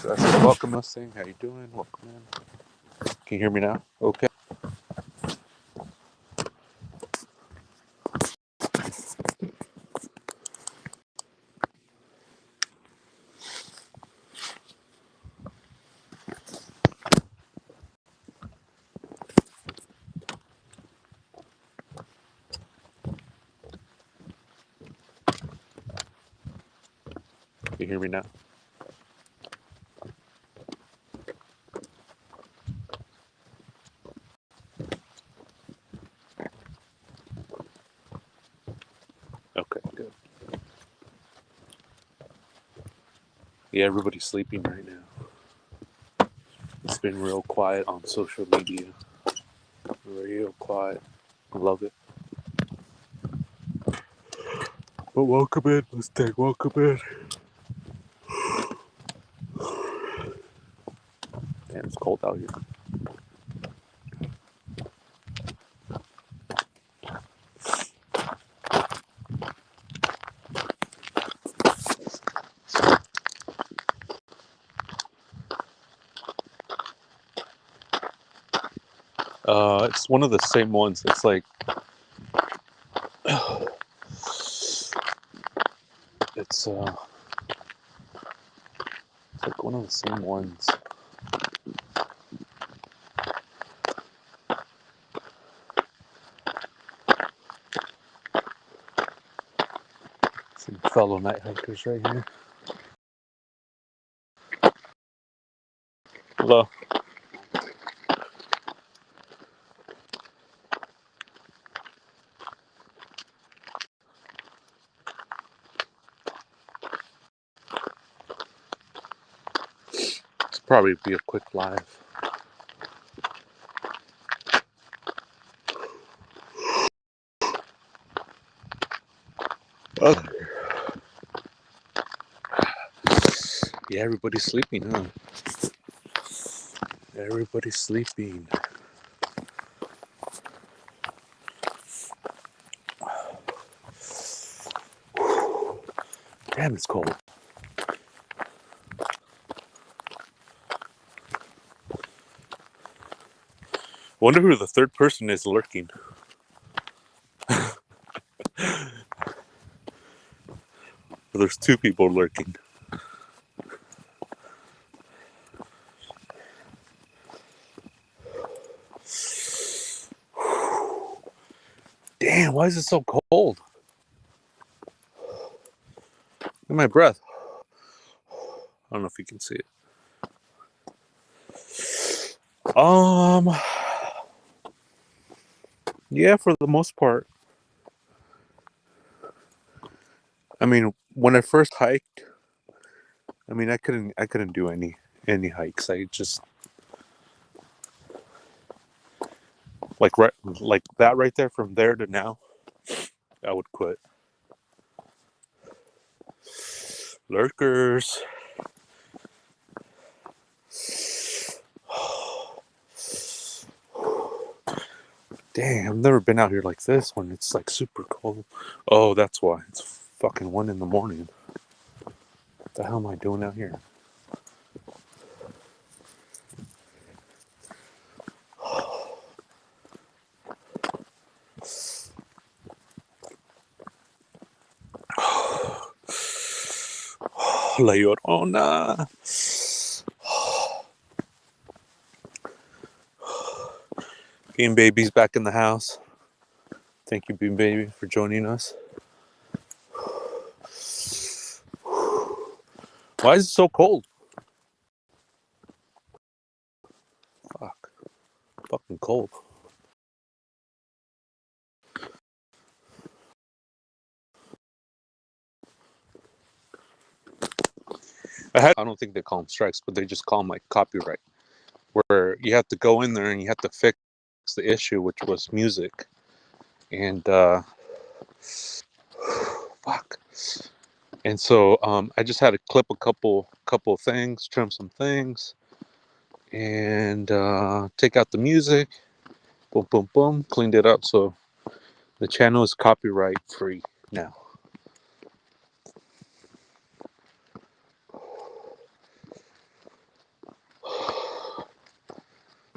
I said, welcome, Mustang. How you doing? Welcome in. Can you hear me now? Okay. Can you hear me now? Okay, good. Yeah, everybody's sleeping right now. It's been real quiet on social media. Real quiet. I love it. But welcome in, Mustang. Welcome in. Damn, it's cold out here. It's one of the same ones. It's like it's like one of the same ones. Some fellow night hikers right here. Hello. It's probably be a quick live. Oh. Yeah, everybody's sleeping, huh? Everybody's sleeping. Damn, it's cold. Wonder who the third person is lurking. There's two people lurking. Damn, why is it so cold? Look at my breath. I don't know if you can see it. Yeah, for the most part. I mean, when I first hiked, I mean, I couldn't do any hikes. I just like that right there, from there to now, I would quit. Lurkers. Dang, I've never been out here like this when it's like super cold. Oh, that's why. It's fucking 1 a.m. What the hell am I doing out here? La Llorona. Bean Baby's back in the house. Thank you, Bean Baby, for joining us. Why is it so cold? Fuck. Fucking cold. I don't think they call them strikes, but they just call them like copyright, where you have to go in there and you have to fix the issue, which was music. And fuck. And so I just had to clip a couple of things, trim some things, and take out the music. Boom, boom, boom. Cleaned it up, so the channel is copyright free now.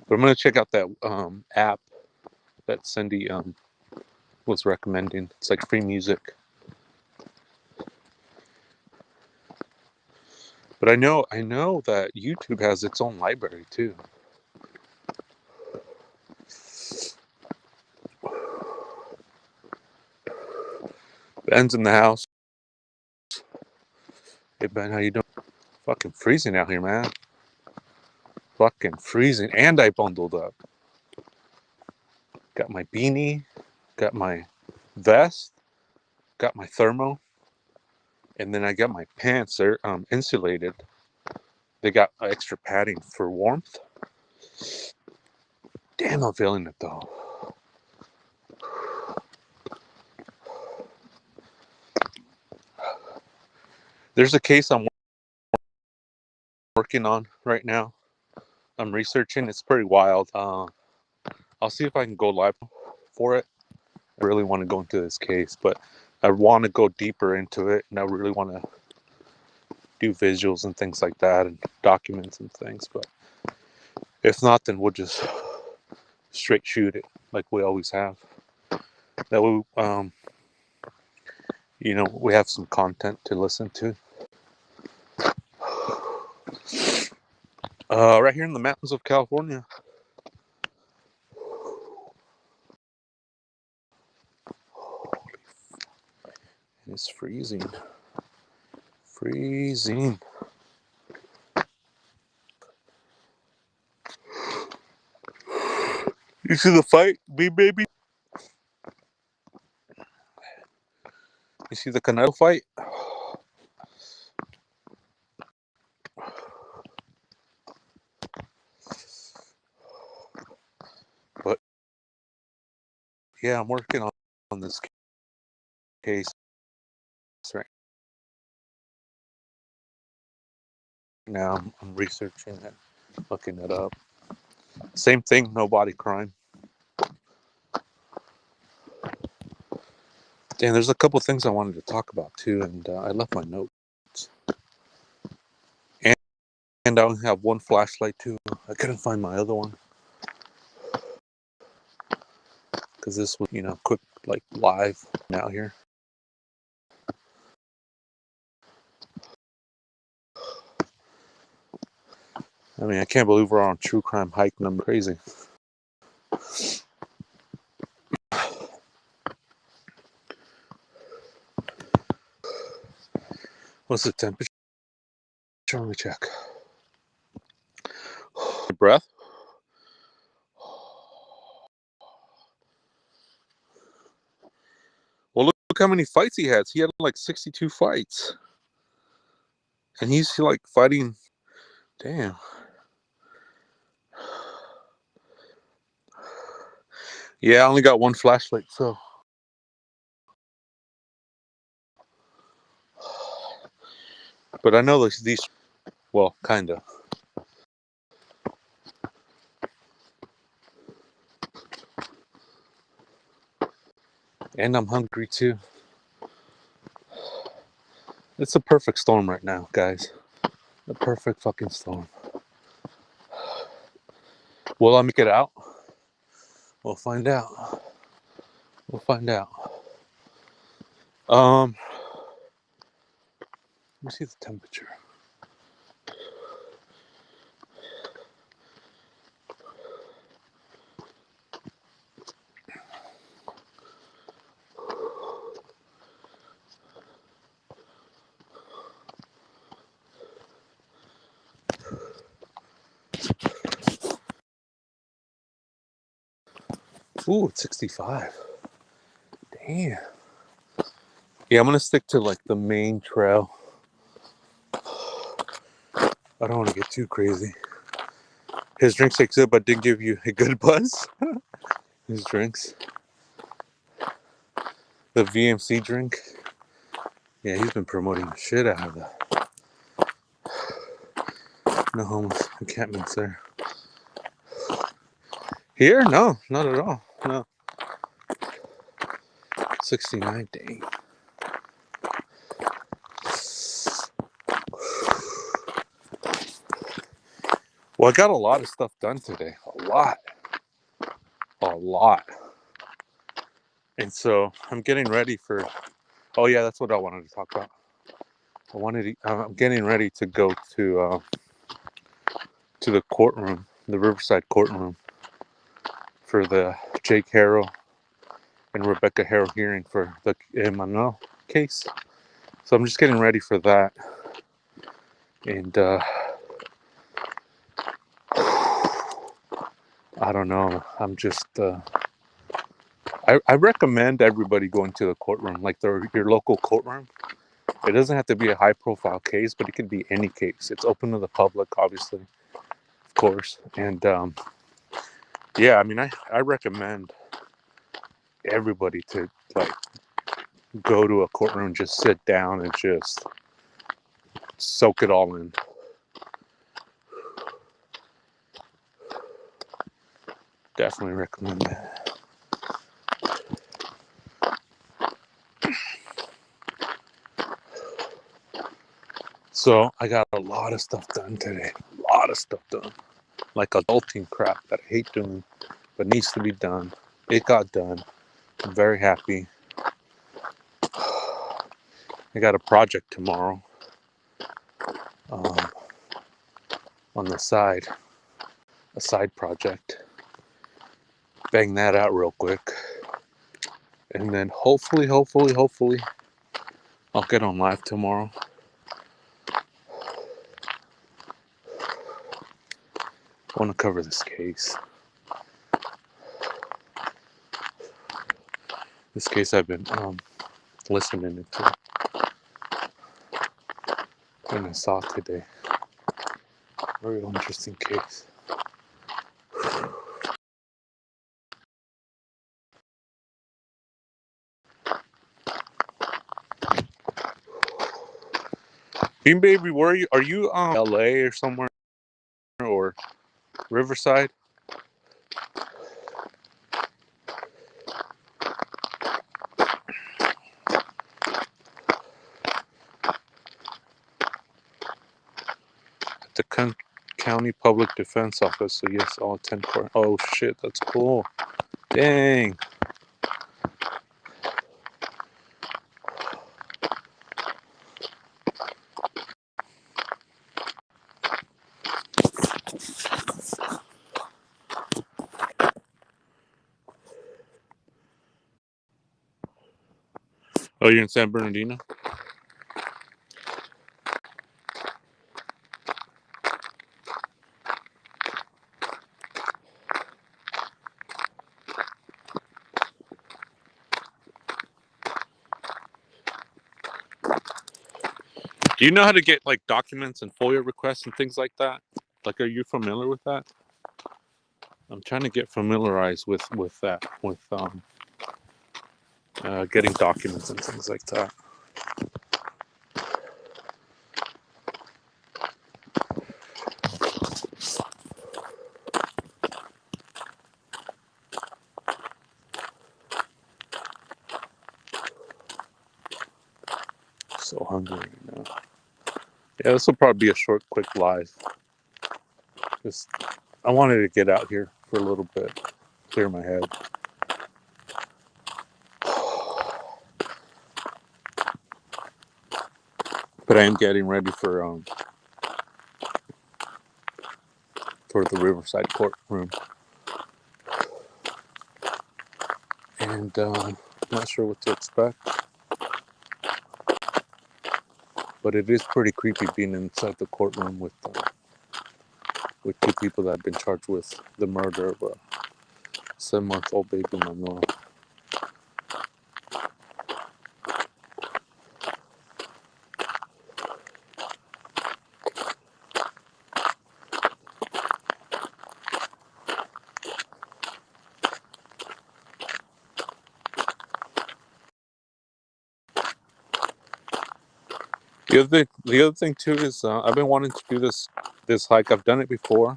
But I'm gonna check out that app that Cindy was recommending. It's like free music. But I know that YouTube has its own library too. Ben's in the house. Hey Ben, how you doing? Fucking freezing out here, man. Fucking freezing. And I bundled up. Got my beanie, got my vest, got my thermo, and then I got my pants. They're insulated. They got extra padding for warmth. Damn, I'm feeling it though. There's a case I'm working on right now. I'm researching. It's pretty wild. I'll see if I can go live for it. I really want to go into this case, but I want to go deeper into it, and I really want to do visuals and things like that, and documents and things. But if not, then we'll just straight shoot it like we always have. That way, we have some content to listen to. Right here in the mountains of California. It's freezing. Freezing. You see the fight, baby? You see the Canelo fight? But yeah, I'm working on this case right now. I'm researching it, looking it up. Same thing, no body crime. Dan, there's a couple things I wanted to talk about too, and I left my notes. And I only have one flashlight too. I couldn't find my other one because this was, quick, like live out here. I mean, I can't believe we're on true crime hike number crazy. What's the temperature? Let me check. Breath. Well, look how many fights he had. He had like 62 fights. And he's like fighting. Damn. Yeah, I only got one flashlight, so. But I know these, well, kind of. And I'm hungry too. It's a perfect storm right now, guys. A perfect fucking storm. Will I make it out? We'll find out. We'll find out. Let me see the temperature. Ooh, it's 65. Damn. Yeah, I'm gonna stick to like the main trail. I don't want to get too crazy. His drinks taste good, but didn't give you a good buzz. His drinks. The VMC drink. Yeah, he's been promoting the shit out of that. No homeless encampments there. Here? No, not at all. No. 69, dang. Well, I got a lot of stuff done today. A lot. And so I'm getting ready for. Oh yeah, that's what I wanted to talk about. I'm getting ready to go to the courtroom, the Riverside courtroom, for the Jake Harrell and Rebecca Harrell hearing for the Emmanuel case. So I'm just getting ready for that, and I don't know. I'm just. I recommend everybody going to the courtroom, like your local courtroom. It doesn't have to be a high-profile case, but it can be any case. It's open to the public, obviously, of course. And yeah, I mean, I recommend everybody to like go to a courtroom, just sit down and just soak it all in. Definitely recommend that. So I got a lot of stuff done today. A lot of stuff done. Like adulting crap that I hate doing, but needs to be done. It got done. I'm very happy. I got a project tomorrow on the side. A side project. Bang that out real quick. And then hopefully, I'll get on live tomorrow. I want to cover this case. This case I've been listening to, and I saw today. Very interesting case. Bean Baby, where are you? Are you LA or somewhere, or Riverside? At the County Public Defense Office. So yes, all 10 court. Oh shit, that's cool. Dang. Oh, you're in San Bernardino? Do you know how to get like documents and FOIA requests and things like that? Like, are you familiar with that? I'm trying to get familiarized with that, with getting documents and things like that. So hungry right now. Yeah, this will probably be a short, quick live. Just, I wanted to get out here for a little bit, clear my head. But I am getting ready for the Riverside courtroom, and not sure what to expect. But it is pretty creepy being inside the courtroom with two people that have been charged with the murder of a 7-month-old baby Manuel. The other thing too is I've been wanting to do this hike. I've done it before.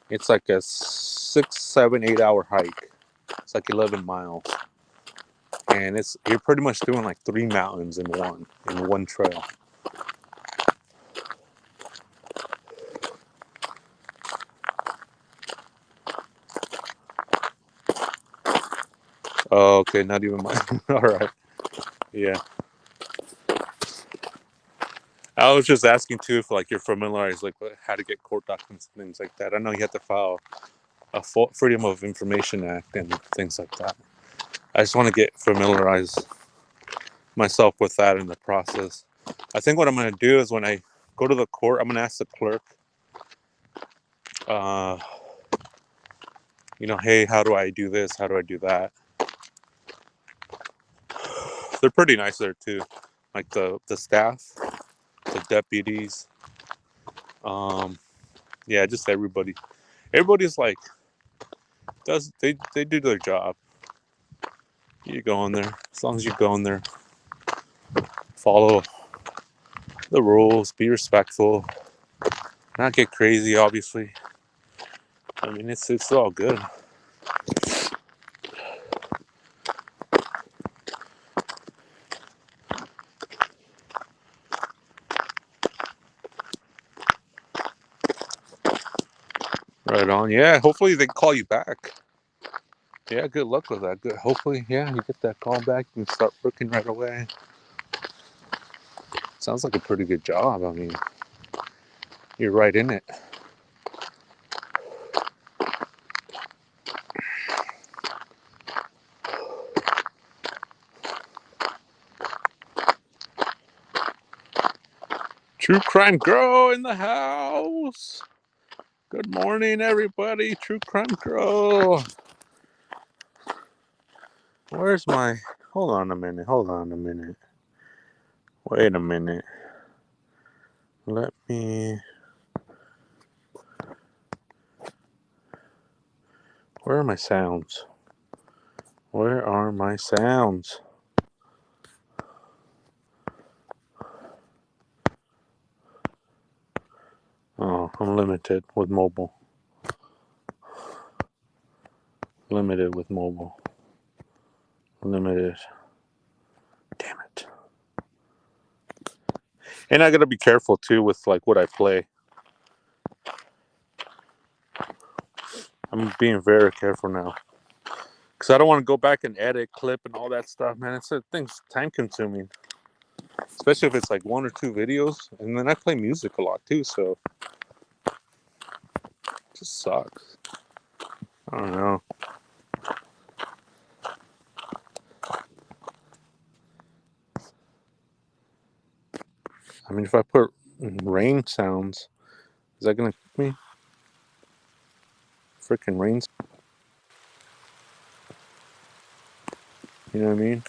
It's like a 6, 7, 8 hour hike. It's like 11 miles, and you're pretty much doing like 3 mountains in one trail. Oh, okay, not even mine. All right. Yeah. I was just asking too if like you're familiarized like how to get court documents and things like that. I know you have to file a Freedom of Information Act and things like that. I just want to get familiarized myself with that in the process. I think what I'm going to do is when I go to the court, I'm going to ask the clerk, uh, hey, how do I do this? How do I do that? They're pretty nice there too, like the staff, the deputies, um, yeah, just everybody. Everybody's like they do their job. You go in there as long as you go in there, follow the rules, be respectful, not get crazy. Obviously, I mean it's all good. Right on. Yeah, hopefully they call you back. Yeah, good luck with that. Good. Hopefully, yeah, you get that call back. You can start working right away. Sounds like a pretty good job. I mean, you're right in it. True Crime Grow in the house. Good morning, everybody. True Crime Grow. Where's my... Hold on a minute. Hold on a minute. Wait a minute. Let me... Where are my sounds? Where are my sounds? Oh, I'm limited with mobile. Limited with mobile. Limited. Damn it. And I gotta be careful too with like what I play. I'm being very careful now. Because I don't want to go back and edit, clip, and all that stuff, man. It's a thing's time consuming. Especially if it's like one or two videos. And then I play music a lot too, so it just sucks. I don't know. I mean, if I put rain sounds, is that gonna kick me? Freaking rain. You know what I mean?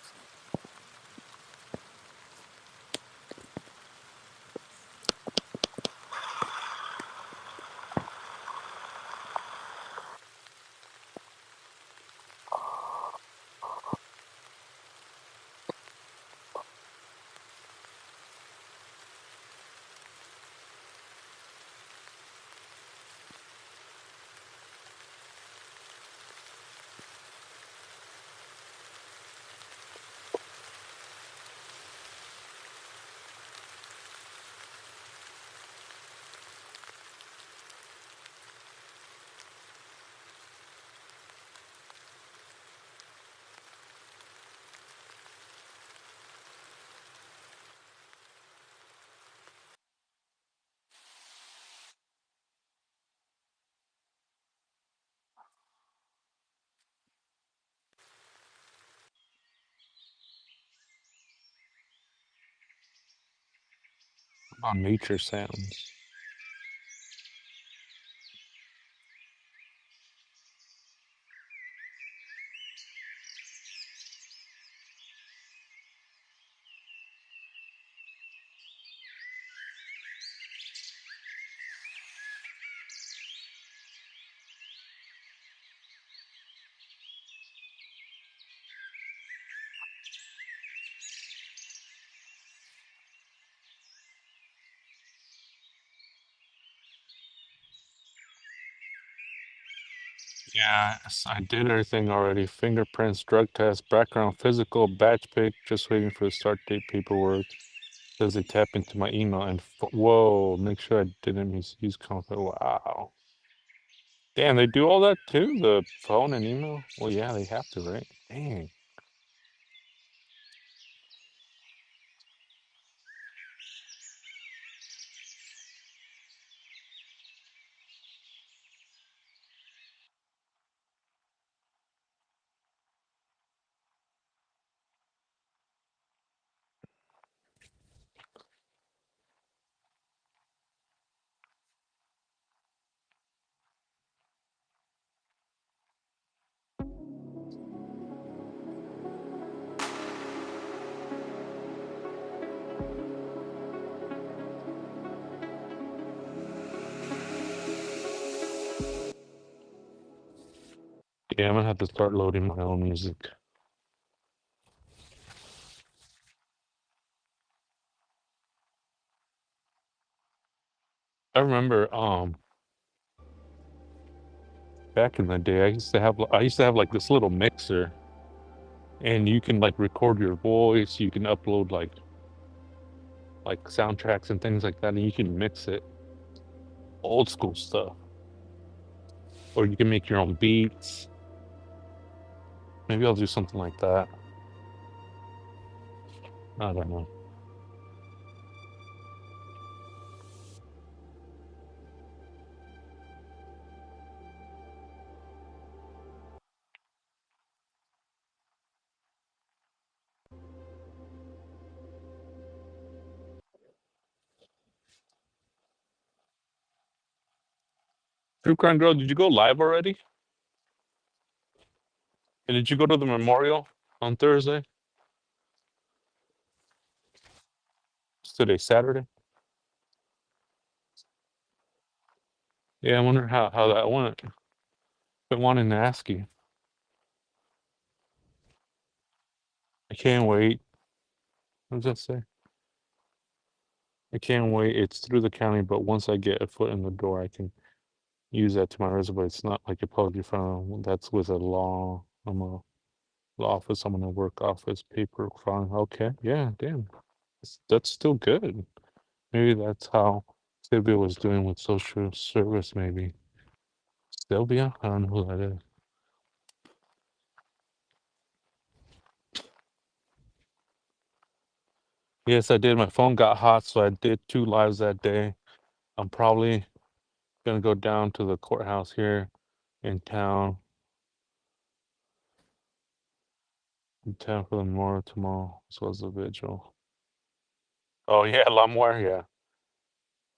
On nature sounds. Yeah, I did everything already. Fingerprints, drug test, background, physical, batch pick. Just waiting for the start date paperwork. Says they tap into my email and whoa, make sure I didn't misuse contact. Wow. Damn, they do all that too? The phone and email? Well, yeah, they have to, right? Dang. Yeah, I'm gonna have to start loading my own music. I remember back in the day I used to have like this little mixer, and you can like record your voice, you can upload like soundtracks and things like that, and you can mix it. Old school stuff. Or you can make your own beats. Maybe I'll do something like that. I don't know. True Crime Girl, did you go live already? And did you go to the memorial on Thursday? It's today, Saturday. Yeah, I wonder how that went. Been wanting to ask you. I can't wait. What does that say? I can't wait. It's through the county, but once I get a foot in the door, I can use that to my resume. It's not like a public file. That's with a law. I'm a law office. I'm gonna work office paper filing. Okay, yeah, damn. That's still good. Maybe that's how Sylvia was doing with social service. Maybe Sylvia. I don't know who that is. Yes, I did. My phone got hot, so I did 2 lives that day. I'm probably gonna go down to the courthouse here in town. In town for the memorial tomorrow, as well as the vigil. Oh yeah, Lamar, yeah.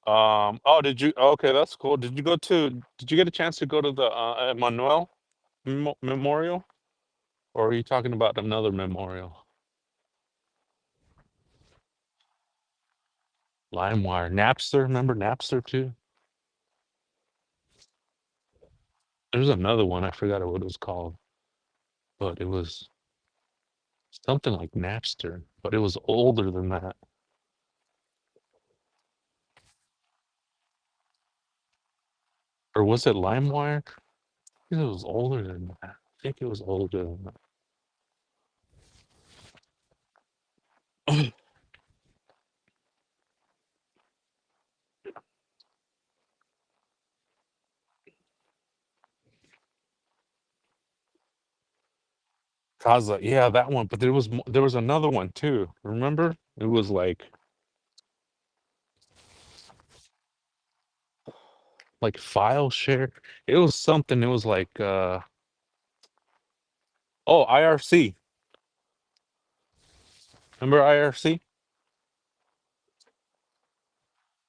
Oh, did you? Okay, that's cool. Did you get a chance to go to the Emmanuel Memorial, or are you talking about another memorial? LimeWire, Napster. Remember Napster too? There's another one. I forgot what it was called, but it was something like Napster, but it was older than that. Or was it LimeWire? I think it was older than that. I think it was older than that. Kaza, yeah, that one. But there was another one too. Remember? It was like file share. It was something. It was like oh, IRC. Remember IRC?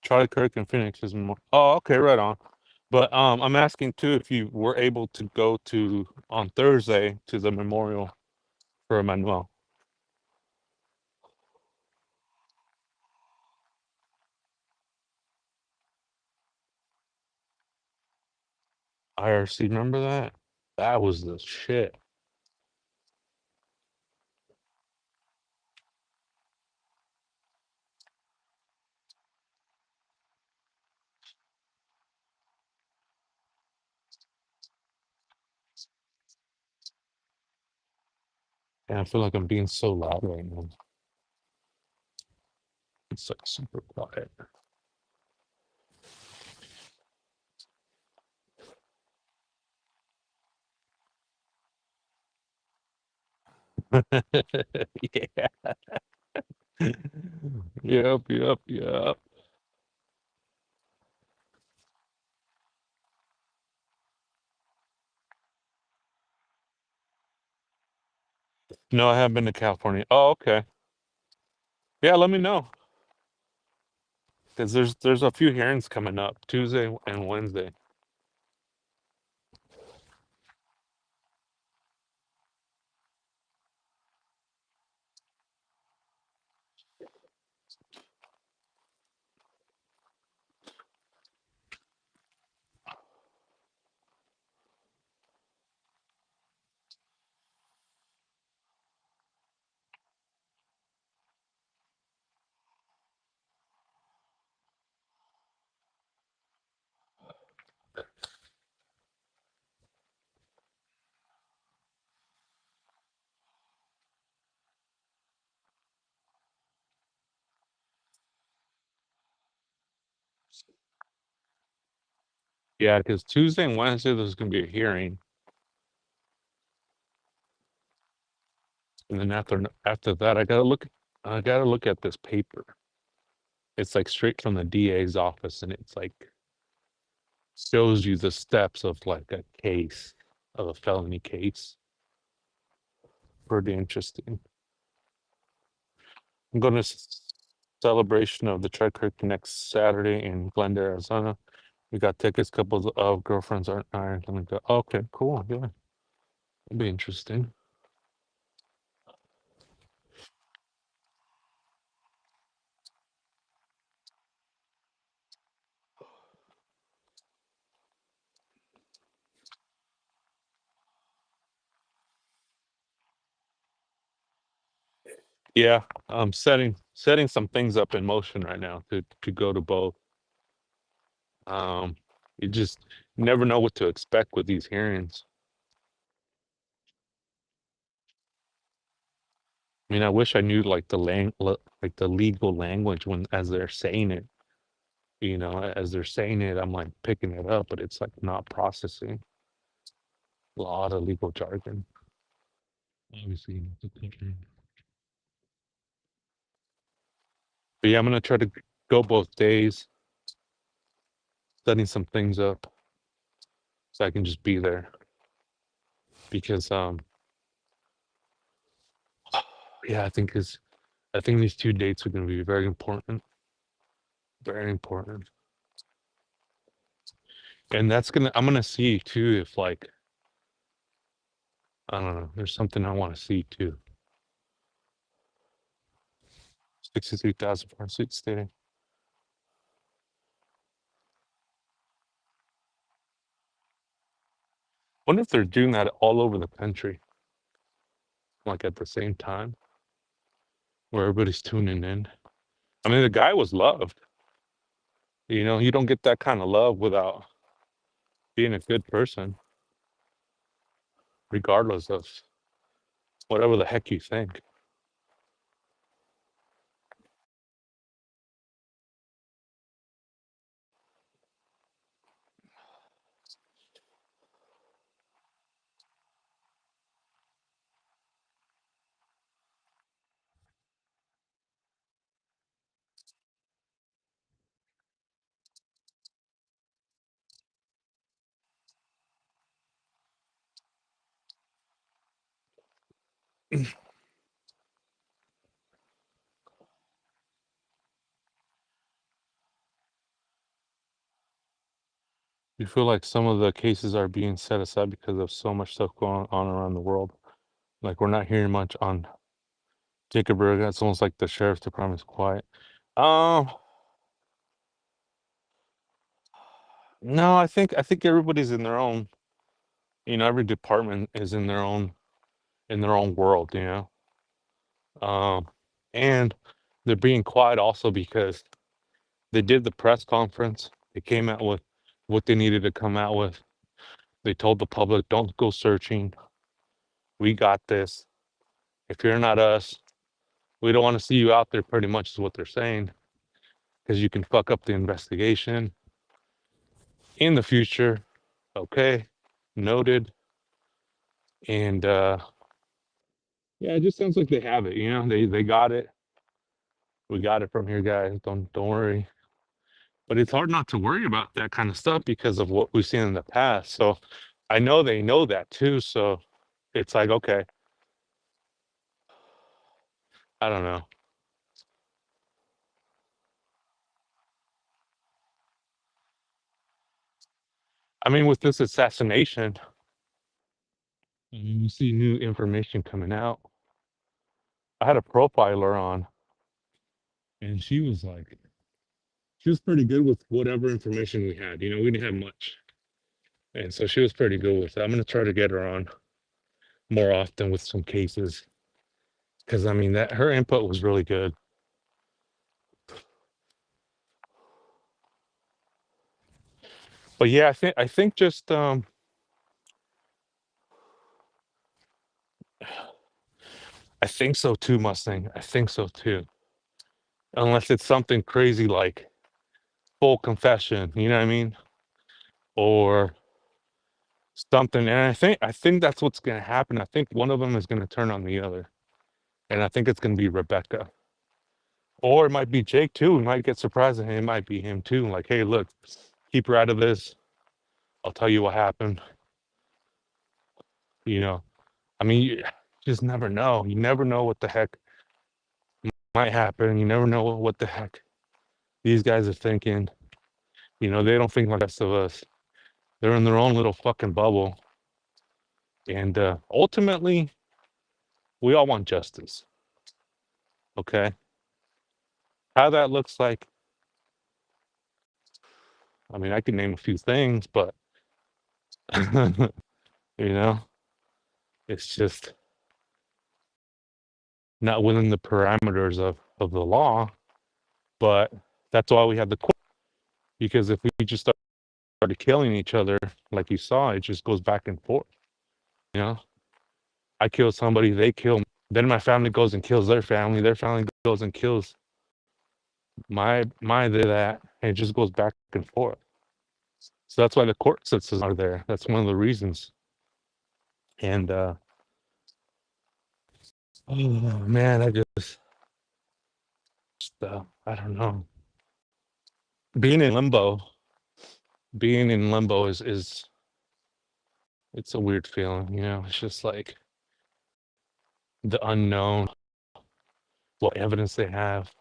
Charlie Kirk and Phoenix is more. Oh, okay, right on. But I'm asking too if you were able to go to on Thursday to the memorial for Emmanuel. IRC, remember that? That was the shit. And I feel like I'm being so loud right now. It's like super quiet. Yeah. Yep, yep, yep. No, I haven't been to California. Oh, okay. Yeah, let me know. Because there's a few hearings coming up Tuesday and Wednesday. Yeah, because Tuesday and Wednesday there's gonna be a hearing, and then after that I gotta look at this paper. It's like straight from the DA's office, and it's like shows you the steps of like a case of a felony case. Pretty interesting. I'm going to celebration of the Tri-Creek next Saturday in Glendale, Arizona. We got tickets. Couples of girlfriends aren't iron. Something like that. Okay, cool. Yeah, it'll be interesting. Yeah, I'm setting some things up in motion right now to go to both. Um, you just never know what to expect with these hearings. I mean, I wish I knew like like the legal language when as they're saying it. As they're saying it, I'm like picking it up, but it's like not processing. A lot of legal jargon. Obviously, not the country. But yeah, I'm gonna try to go both days, setting some things up so I can just be there. Because yeah, I think these 2 dates are gonna be very important. Very important. And I'm gonna see too if like I don't know, there's something I want to see too. 63,000 for seat stating. Wonder if they're doing that all over the country, like at the same time, where everybody's tuning in. I mean, the guy was loved. You don't get that kind of love without being a good person, regardless of whatever the heck you think. You feel like some of the cases are being set aside because of so much stuff going on around the world. Like we're not hearing much on Jacob Berg. It's almost like the sheriff's department's quiet. Um, no, I think everybody's in their own. Every department is in their own world. And they're being quiet also because they did the press conference. They came out with what they needed to come out with. They told the public, don't go searching. We got this. If you're not us, we don't want to see you out there, pretty much is what they're saying, because you can fuck up the investigation in the future. Okay, noted. And Yeah, it just sounds like they have it. They got it. We got it from here, guys. Don't worry. But it's hard not to worry about that kind of stuff because of what we've seen in the past. So I know they know that too. So it's like, okay, I don't know. I mean, with this assassination, you see new information coming out. I had a profiler on, and she was pretty good with whatever information we had. We didn't have much. And so she was pretty good with it. I'm going to try to get her on more often with some cases because I mean that her input was really good. But yeah, I think just I think so too, Mustang. I think so too. Unless it's something crazy like full confession, you know what I mean? Or something. And I think that's what's gonna happen. I think one of them is gonna turn on the other. And I think it's gonna be Rebecca. Or it might be Jake too. We might get surprised and it might be him too. Like, hey, look, keep her out of this. I'll tell you what happened. You know, I mean, you just never know. You never know what the heck might happen. You never know what the heck these guys are thinking. They don't think like the rest of us. They're in their own little fucking bubble. And ultimately, we all want justice. Okay. How that looks like, I mean, I could name a few things, but, you know, it's just not within the parameters of the law. But that's why we have the court. Because if we just started killing each other, like you saw, it just goes back and forth. You know, I kill somebody, they kill me. Then my family goes and kills their family goes and kills my that, and it just goes back and forth. So that's why the court systems are there. That's one of the reasons. And oh man, I don't know. Being in limbo, is it's a weird feeling. It's just like the unknown, what evidence they have.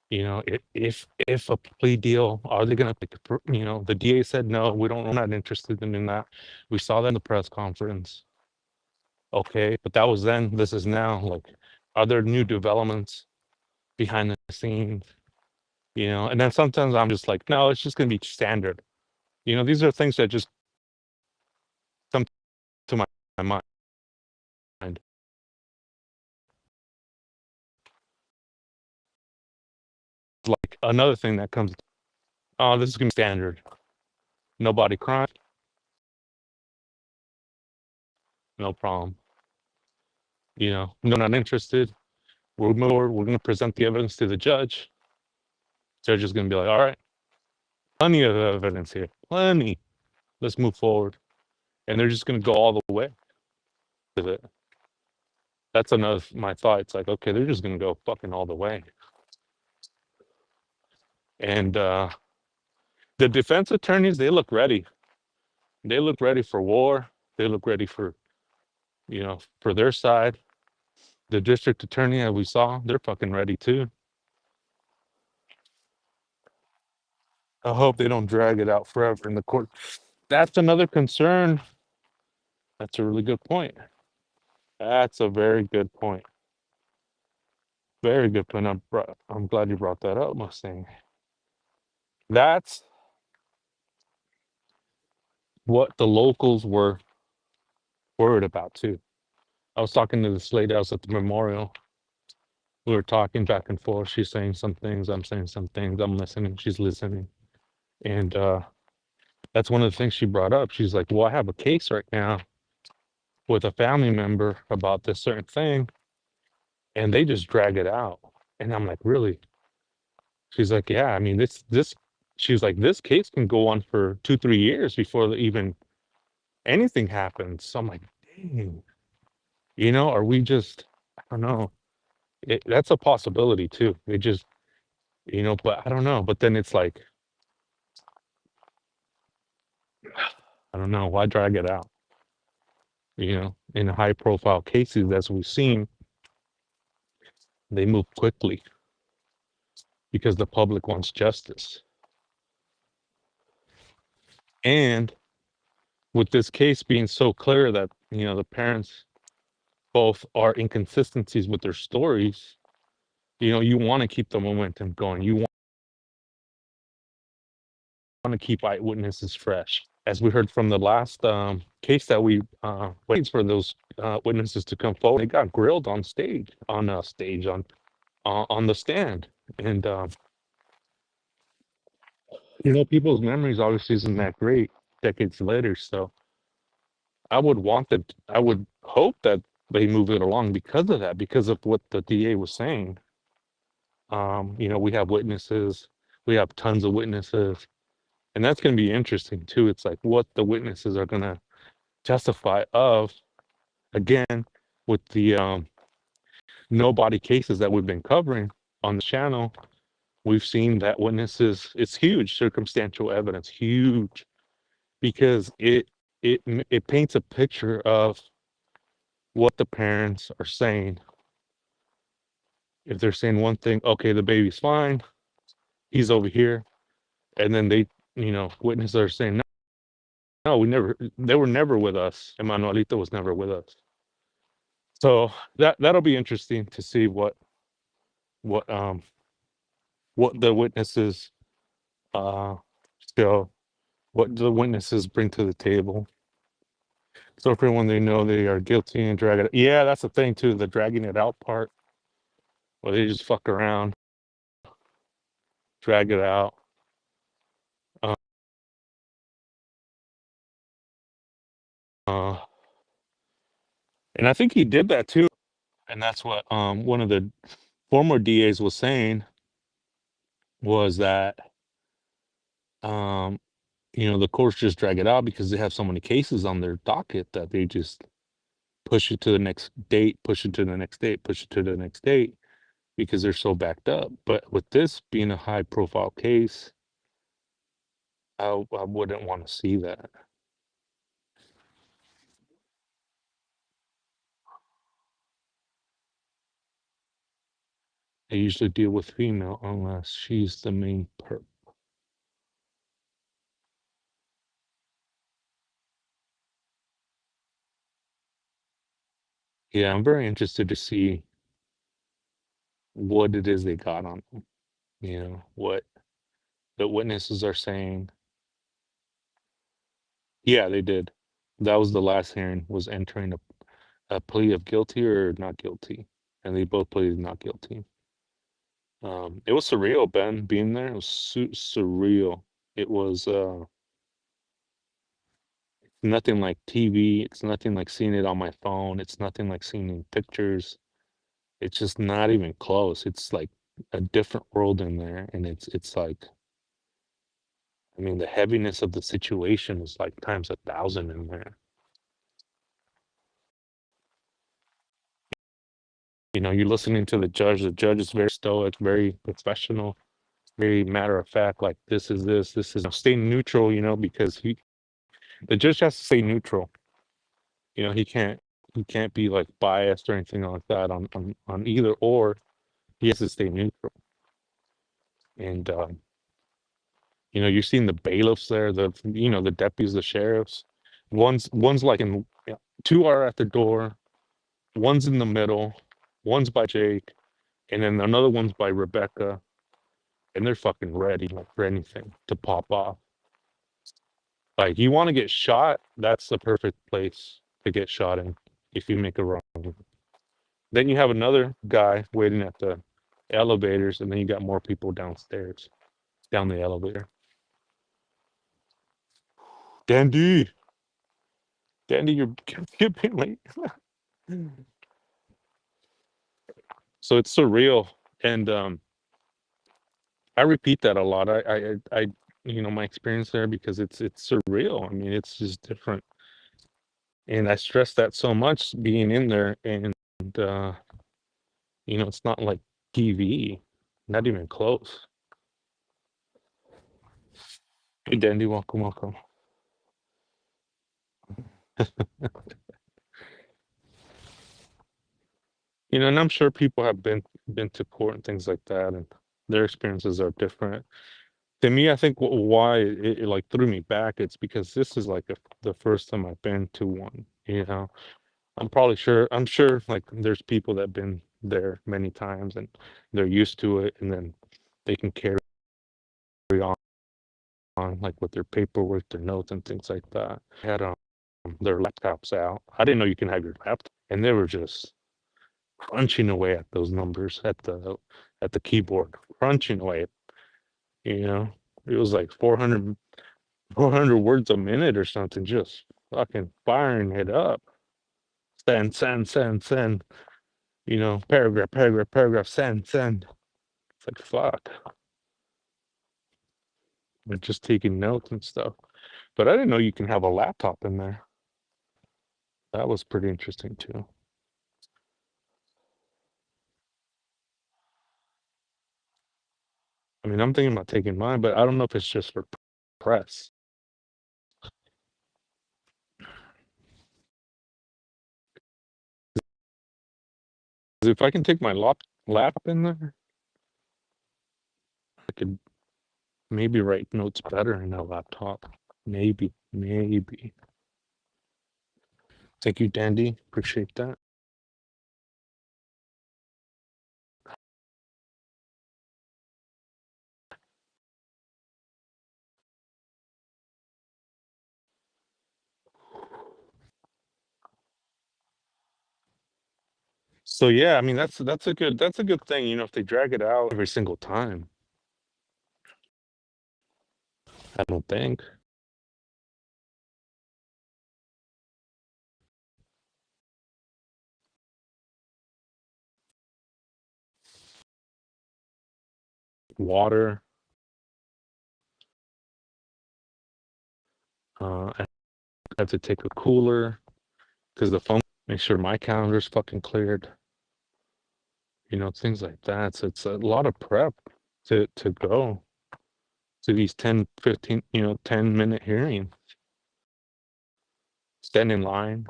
If a plea deal, are they gonna pick? The DA said no, we're not interested in that. We saw that in the press conference. Okay, but that was then. This is now. Like, are there new developments behind the scenes? And then sometimes I'm just like, no, it's just gonna be standard. These are things that just come to my mind. Like another thing that comes, oh, this is gonna be standard. Nobody crying, no problem. No, not interested. We're gonna present the evidence to the judge. Judge is gonna be like, all right, plenty of evidence here, plenty. Let's move forward, and they're just gonna go all the way with it. That's another my thought. It's like, okay, they're just gonna go fucking all the way. And the defense attorneys, they look ready. They look ready for war. They look ready for their side. The district attorney, as we saw, they're fucking ready too. I hope they don't drag it out forever in the court. That's another concern. That's a really good point. That's a very good point. Very good point. I'm glad you brought that up, Mustang. That's what the locals were worried about too. I was talking to this lady. I was at the memorial. We were talking back and forth. She's saying some things. I'm saying some things. I'm listening. She's listening. And that's one of the things she brought up. She's like, well, I have a case right now with a family member about this certain thing, and they just drag it out. And I'm like, really? She's like, yeah, I mean, she's like, this case can go on for 2, 3 years before even anything happens. So I'm like, dang. Are we just, I don't know. That's a possibility too. It just, but I don't know. But then it's like, I don't know. Why drag it out? In high profile cases, as we've seen, they move quickly because the public wants justice. And with this case being so clear that, the parents both are inconsistencies with their stories, you want to keep the momentum going. You want to keep eyewitnesses fresh. As we heard from the last case that we waited for those witnesses to come forward, they got grilled on stage, on the stand, and people's memories obviously isn't that great decades later. So I would hope that they move it along because of that, because of what the DA was saying. We have witnesses, we have tons of witnesses, and that's going to be interesting too. It's like what the witnesses are going to testify of. Again, with the no body cases that we've been covering on the channel, we've seen that witnesses, it's huge circumstantial evidence, huge, because it paints a picture of what the parents are saying. If they're saying one thing, okay, the baby's fine, he's over here, and then witnesses are saying, no, no, they were never with us, and Manuelito was never with us. So that'll be interesting to see what the witnesses show, what the witnesses bring to the table. So for when they know they are guilty and drag it, yeah, that's the thing too, the dragging it out part, where they just fuck around, drag it out. Uh, uh, and I think he did that too, and that's what one of the former DAs was saying, was that the courts just drag it out because they have so many cases on their docket that they just push it to the next date, push it to the next date, push it to the next date, because they're so backed up. But with this being a high profile case, I wouldn't want to see that. I usually deal with female unless she's the main perp. Yeah, I'm very interested to see what it is they got on them. What the witnesses are saying. Yeah, they did. That was the last hearing, was entering a plea of guilty or not guilty, and they both pleaded not guilty. It was surreal, Ben, being there. It was surreal. It was nothing like TV. It's nothing like seeing it on my phone. It's nothing like seeing in pictures. It's just not even close. It's like a different world in there, and it's like, I mean, the heaviness of the situation is like times 1,000 in there. You're listening to the judge. The judge is very stoic, very professional, very matter of fact. Like, this is stay neutral. Because the judge has to stay neutral. He can't be like biased or anything like that on either or. He has to stay neutral. And you're seeing the bailiffs there, the deputies, the sheriffs. One's like two are at the door, one's in the middle, one's by Jake, and then another one's by Rebecca, and they're fucking ready, like, for anything to pop off. Like, you want to get shot, that's the perfect place to get shot in if you make a wrong move. Then you have another guy waiting at the elevators, and then you got more people downstairs, down the elevator. Dandy, Dandy, you're being late. So it's surreal, and I repeat that a lot. I my experience there, because it's surreal. I mean, it's just different. And I stress that so much being in there, and it's not like TV, not even close. Hey, Dandy, welcome, welcome. And I'm sure people have been to court and things like that, and their experiences are different. To me, I think why it like threw me back, it's because this is like the first time I've been to one. I'm sure like there's people that have been there many times and they're used to it, and then they can carry on like with their paperwork, their notes and things like that. They had their laptops out. I didn't know you can have your laptop, and they were just crunching away at those numbers at the keyboard, crunching away. You know, it was like 400 words a minute or something, just fucking firing it up. Send, send, send, send. Paragraph, paragraph, paragraph, send, send. It's like fuck. They're just taking notes and stuff. But I didn't know you can have a laptop in there. That was pretty interesting too. I mean, I'm thinking about taking mine, but I don't know if it's just for press. If I can take my lap in there, I could maybe write notes better in a laptop. Maybe, maybe. Thank you, Dandy. Appreciate that. So yeah, I mean that's a good thing, if they drag it out every single time. I don't think. Water. I have to take a cooler because the phone. Make sure my calendar's fucking cleared. Things like that. So it's a lot of prep to go to these 10, 15, 10-minute hearings. Stand in line.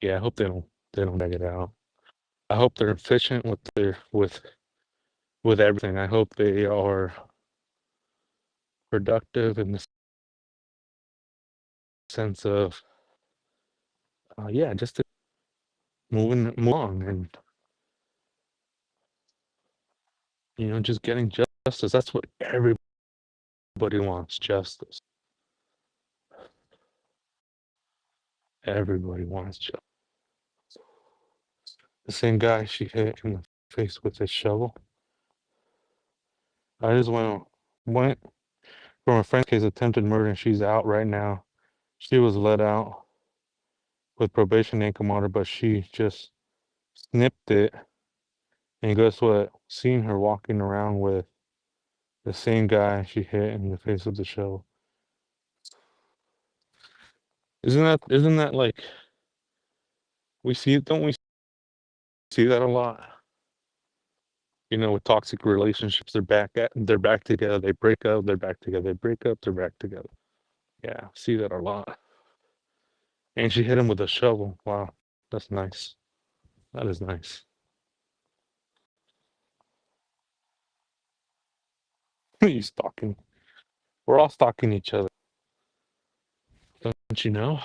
Yeah, I hope they don't drag it out. I hope they're efficient with everything. I hope they are productive in the sense of yeah, just to move along, and just getting justice. That's what everybody wants, justice. Everybody wants justice. The same guy she hit in the face with a shovel. I just went from a friend's case, attempted murder, and she's out right now. She was let out with probation income order, but she just snipped it. And guess what? Seen her walking around with the same guy she hit in the face with the shovel. Isn't that like don't we see that a lot? With toxic relationships, they're back together, they break up, they're back together, they break up, they're back together. Yeah, see that a lot. And she hit him with a shovel. Wow, that's nice. That is nice. You stalking? We're all stalking each other, don't you know?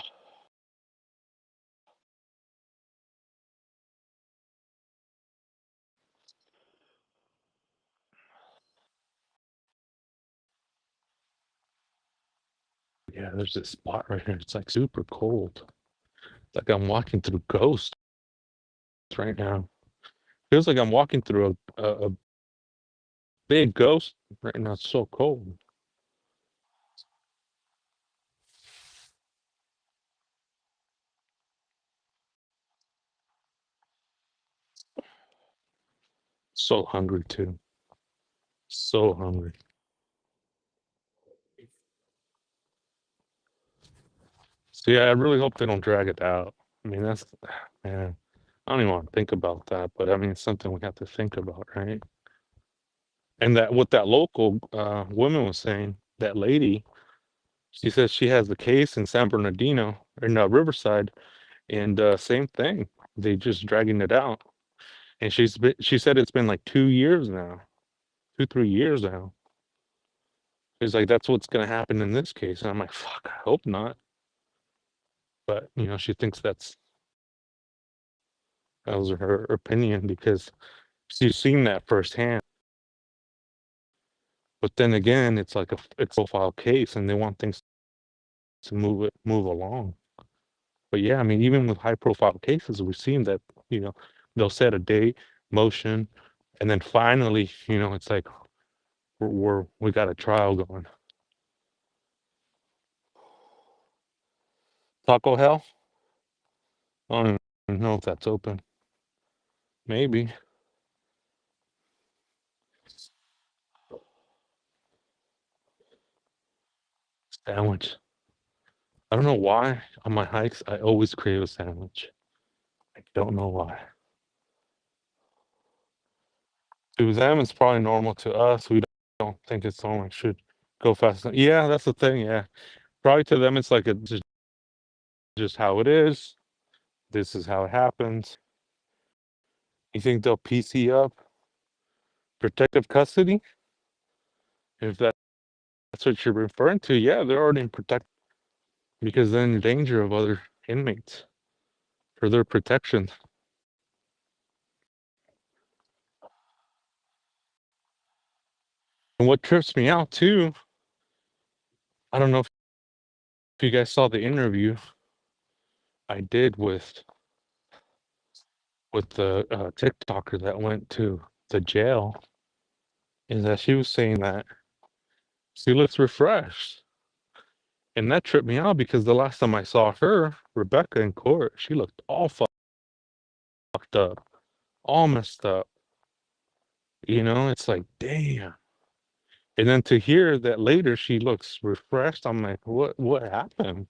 Yeah, there's this spot right here. It's like super cold. It's like I'm walking through ghosts right now. Feels like I'm walking through a big ghost right now. It's so cold. So hungry too. So hungry. So yeah, I really hope they don't drag it out. I mean, that's man. I don't even want to think about that, but I mean, it's something we have to think about, right? And that what that local woman was saying, that lady, she says she has the case in San Bernardino in Riverside, and same thing. They just dragging it out, and she said it's been like 2 years now, 2 3 years now. She's like, that's what's gonna happen in this case, and I'm like, fuck, I hope not. But she thinks that was her opinion because she's seen that firsthand. But then again, it's like it's a profile case, and they want things to move along. But yeah, I mean, even with high profile cases, we've seen that, you know, they'll set a date, motion, and then finally, it's like we got a trial going. Taco Hell? I don't even know if that's open. Maybe. Sandwich. I don't know why on my hikes I always crave a sandwich. I don't know why. To them, it's probably normal. To us, we don't think it's normal. Should go fast. Yeah, that's the thing. Yeah, probably to them, it's like it's just how it is. This is how it happens. You think they'll PC up protective custody? If that's what you're referring to, yeah, they're already in protect because they're in danger of other inmates for their protection. And what trips me out too, I don't know if you guys saw the interview I did with the TikToker that went to the jail, is that she was saying that she looks refreshed. And that tripped me out because the last time I saw her, Rebecca, in court, she looked all fucked up, all messed up. It's like, damn. And then to hear that later she looks refreshed, I'm like, what happened?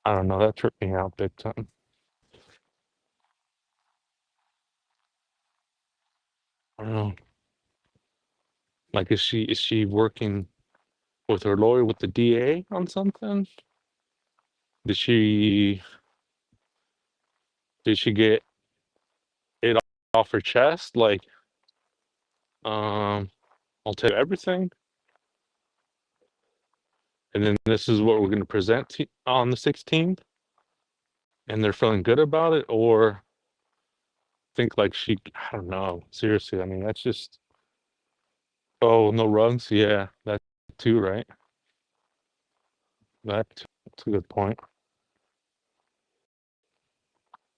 I don't know. That tripped me out big time. I don't know. Like, is she working with her lawyer with the DA on something? Did she did she get it off her chest? Like, um, I'll tell you everything, and then this is what we're going to present on the 16th, and they're feeling good about it, or think like I don't know. Seriously, I mean, that's just, oh, no rugs. Yeah, that too, right? That's a good point.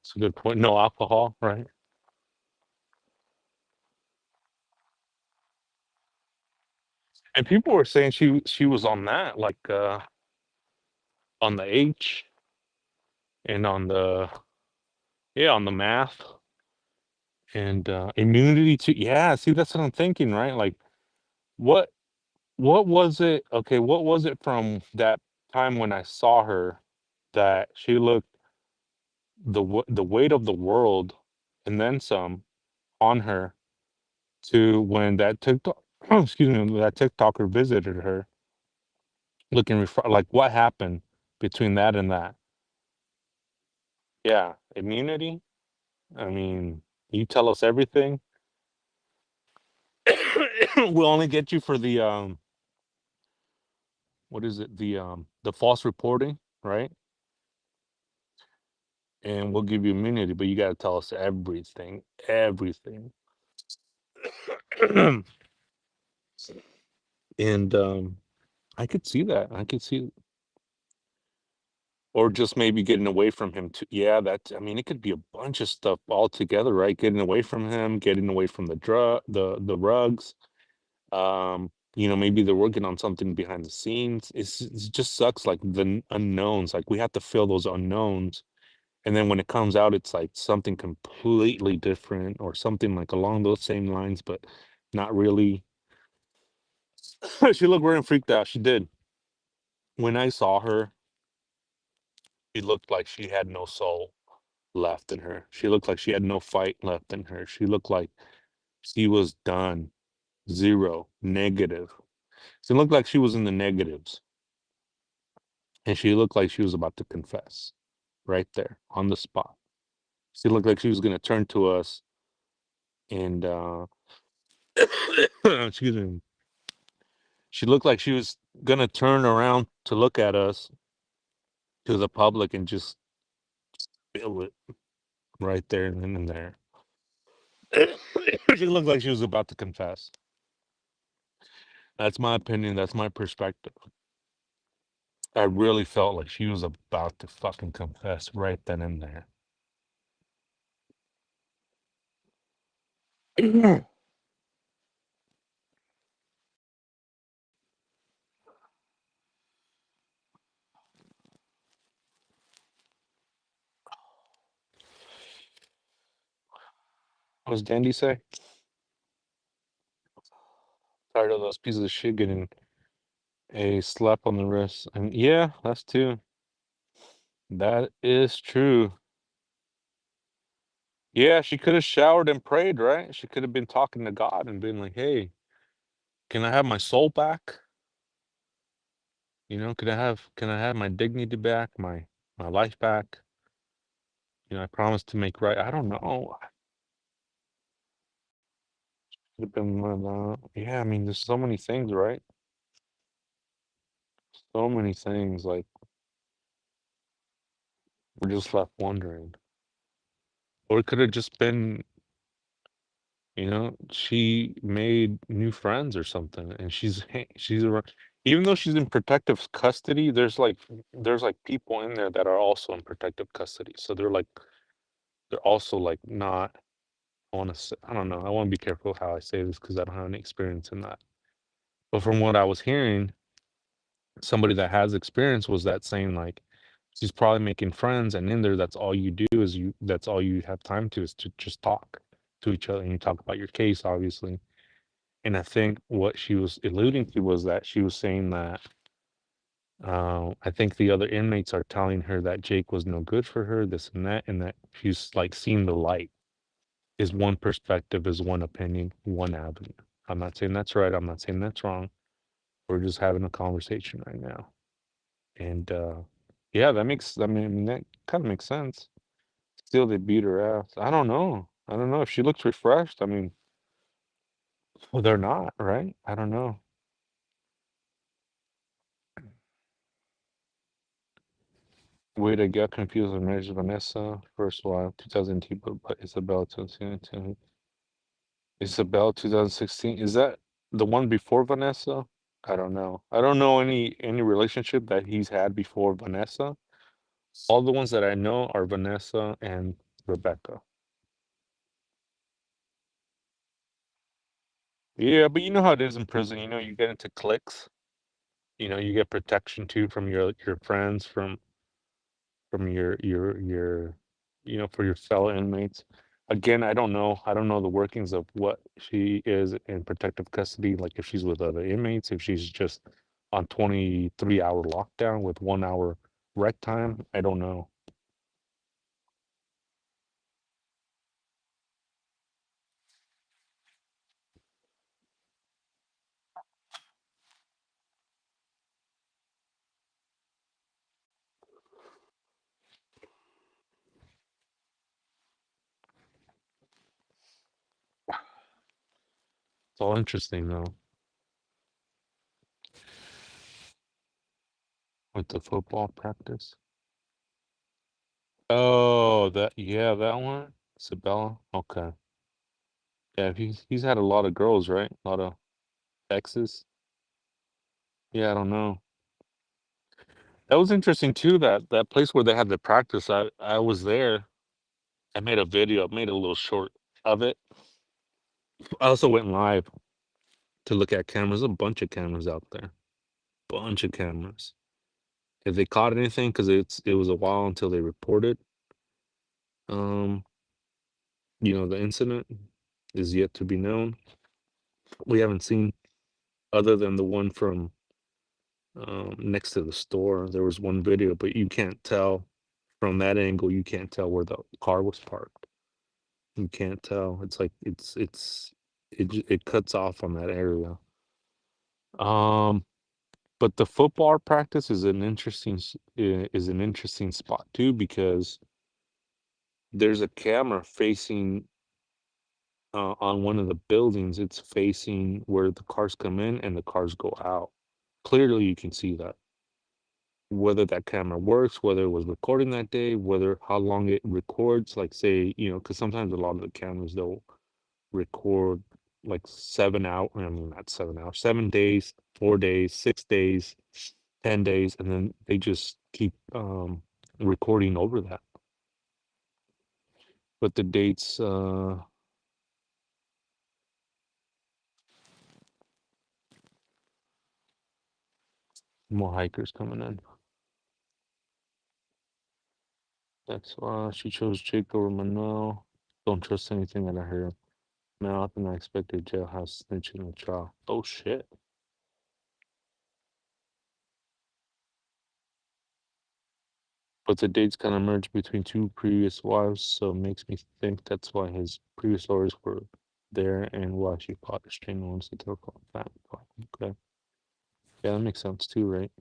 It's a good point. No alcohol, right? And people were saying she was on that, like on the H and on the, yeah, on the math and immunity to, yeah, see, that's what I'm thinking, right? Like, what what was it? Okay, what was it from that time when I saw her that she looked the weight of the world and then some on her, to when that TikTok excuse me, that TikToker visited her looking like, what happened between that and that? Yeah, immunity. I mean, you tell us everything. We'll only get you for the what is it? The false reporting, right? And we'll give you immunity, but you got to tell us everything, everything. And I could see that. I could see, or just maybe getting away from him too. Yeah, that, I mean, it could be a bunch of stuff all together, right? Getting away from him, getting away from the rugs. Maybe they're working on something behind the scenes. It just sucks, like the unknowns. Like, we have to fill those unknowns, and then when it comes out, it's like something completely different or something like along those same lines, but not really. She looked very freaked out. She did. When I saw her, she looked like she had no soul left in her. She looked like she had no fight left in her. She looked like she was done. Zero, negative. She looked like she was in the negatives. And she looked like she was about to confess right there on the spot. She looked like she was going to turn to us and, excuse me. She looked like she was going to turn around to look at us, to the public, and just spill it right there and then and there. She looked like she was about to confess. That's my opinion. That's my perspective. I really felt like she was about to fucking confess right then and there. What does Dandy say? Tired of those pieces of shit getting a slap on the wrist. And yeah, that's too. That is true. Yeah, she could have showered and prayed, right? She could have been talking to God and been like, "Hey, can I have my soul back? You know, can I have my dignity back, my life back? You know, I promise to make right." I don't know. Could have been yeah, I mean, there's so many things, right? So many things like we're just left wondering. Or it could have just been, she made new friends or something, and she's around. Even though she's in protective custody, there's like people in there that are also in protective custody. So they're also like not. I want to say, I don't know. I want to be careful how I say this because I don't have any experience in that. But from what I was hearing, somebody that has experience was that saying like she's probably making friends, and in there, that's all you do is that's all you have time to is to just talk to each other, and you talk about your case, obviously. And I think what she was alluding to was that she was saying that I think the other inmates are telling her that Jake was no good for her, this and that she's like seeing the light. Is one perspective, is one opinion, one avenue. I'm not saying that's right. I'm not saying that's wrong. We're just having a conversation right now. And yeah, I mean that kind of makes sense. Still they beat her ass. I don't know. I don't know if she looks refreshed. I mean, well, they're not, right? I don't know. Wait, I got confused with Marriage of Vanessa. First wife, 2002, but Isabel 2016. Isabel 2016. Is that the one before Vanessa? I don't know. I don't know any relationship that he's had before Vanessa. All the ones that I know are Vanessa and Rebecca. Yeah, but you know how it is in prison. You get into cliques. You get protection too from your friends, from your for your fellow inmates. Again, I don't know the workings of what she is in protective custody, like if she's with other inmates, if she's just on 23-hour lockdown with 1 hour rec time. I don't know. It's all interesting though with the football practice. Oh, that one, Sabella. Okay, yeah, he's had a lot of girls, right? A lot of exes. Yeah, I don't know. That was interesting too. That place where they had the practice. I was there. I made a video. I made a little short of it. I also went live to look at cameras. A bunch of cameras out there. Bunch of cameras. If they caught anything, because it was a while until they reported. Um, the incident is yet to be known. We haven't seen, other than the one from next to the store. There was one video, but you can't tell from that angle. You can't tell where the car was parked. You can't tell. It's like it cuts off on that area. Um, but the football practice is an interesting spot too, because there's a camera facing on one of the buildings. It's facing where the cars come in and the cars go out. Clearly, you can see that. Whether that camera works, whether it was recording that day, whether how long it records, like say, because sometimes a lot of the cameras they'll record like 7 hours, I mean not 7 hours, 7 days, 4 days, 6 days, 10 days, and then they just keep recording over that. But the dates, more hikers coming in. That's why she chose Jake over Manuel. Don't trust anything that I hear. Mouth and I expected jailhouse snitch in the trial. Oh shit. But the dates kind of merged between two previous wives, so it makes me think that's why his previous lawyers were there and why she fought the string ones that took off that. Okay. Yeah, that makes sense too, right?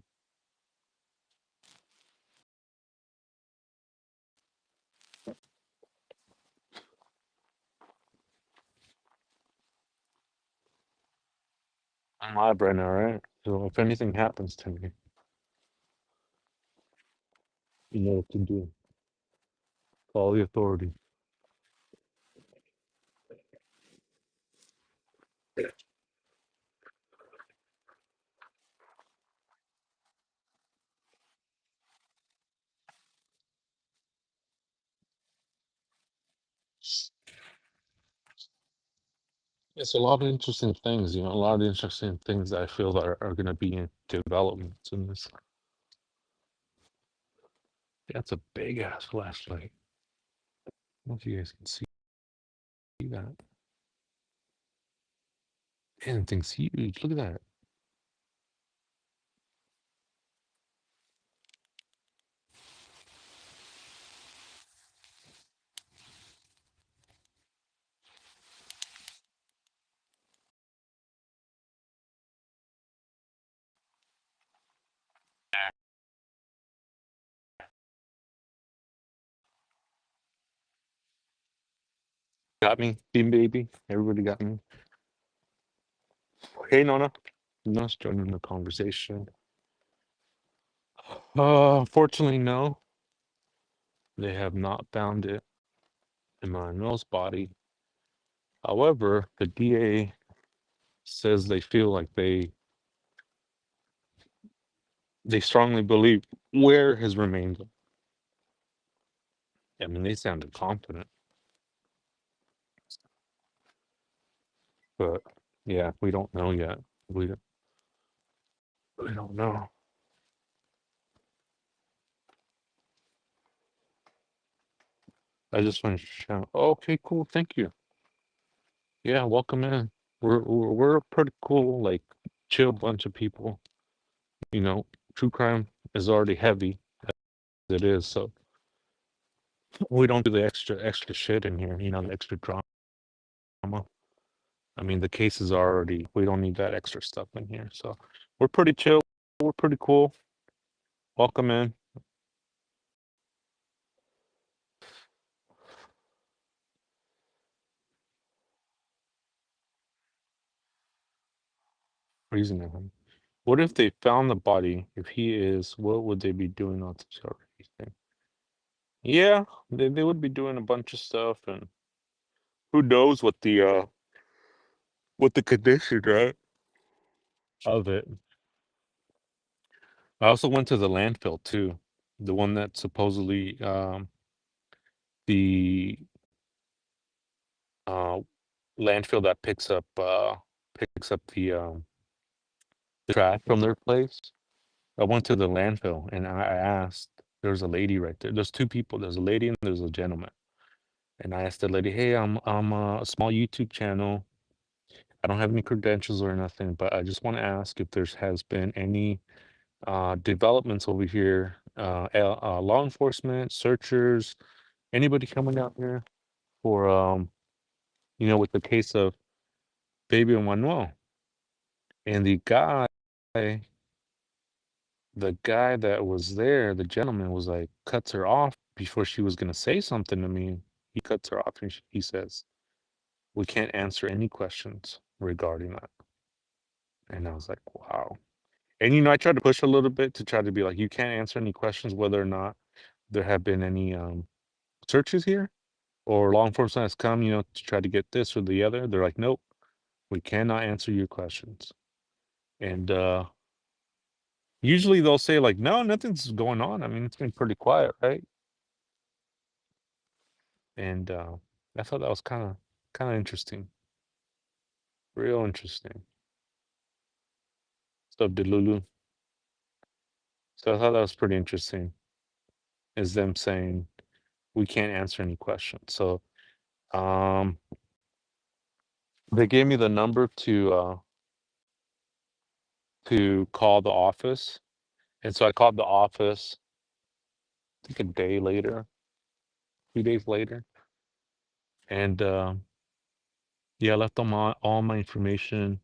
I'm live right now, right? So if anything happens to me, you know what to do. Call the authority. It's a lot of interesting things, a lot of interesting things that I feel that are going to be in development in this. That's a big ass flashlight. I don't know if you guys can see that. Man, thing's huge. Look at that. Got me, Bean Baby. Everybody got me. Hey, Nona. Nona's joining the conversation. Fortunately, no. They have not found it in Manuel's body. However, the DA says they feel like they strongly believe where his remains are. I mean, they sounded confident, but yeah, we don't know yet. We don't know. I just want to shout, okay, cool, thank you. Yeah, welcome in. We're a pretty cool, like, chill bunch of people. True crime is already heavy as it is, so we don't do the extra shit in here. The extra drama. I mean, the cases are already. We don't need that extra stuff in here. So we're pretty chill. We're pretty cool. Welcome in. Reason him. What if they found the body? If he is, what would they be doing on the thing? Yeah, they would be doing a bunch of stuff, and who knows what the condition, right, of it. I also went to the landfill too, the one that supposedly the uh landfill that picks up the trash from their place. I went to the landfill and I asked. There's a lady right there. There's two people. There's a lady and there's a gentleman. And I asked the lady, "Hey, I'm a small YouTube channel. I don't have any credentials or nothing, but I just want to ask if there's has been any developments over here, law enforcement, searchers, anybody coming out here for with the case of Baby Manuel." And the guy that was there, the gentleman was like, cuts her off before she was gonna say something to me. He cuts her off and he says, "We can't answer any questions regarding that." And I was like, wow. And I tried to push a little bit to try to be like, you can't answer any questions whether or not there have been any searches here or law enforcement has come, to try to get this or the other. They're like, nope, we cannot answer your questions. And usually they'll say like, no, nothing's going on. I mean, it's been pretty quiet, right? And I thought that was kind of interesting, real interesting. Stuff, Delulu. So I thought that was pretty interesting. Is them saying we can't answer any questions. So um, they gave me the number to call the office, and so I called the office. I think a day later, 2 days later, and yeah, I left them all my information.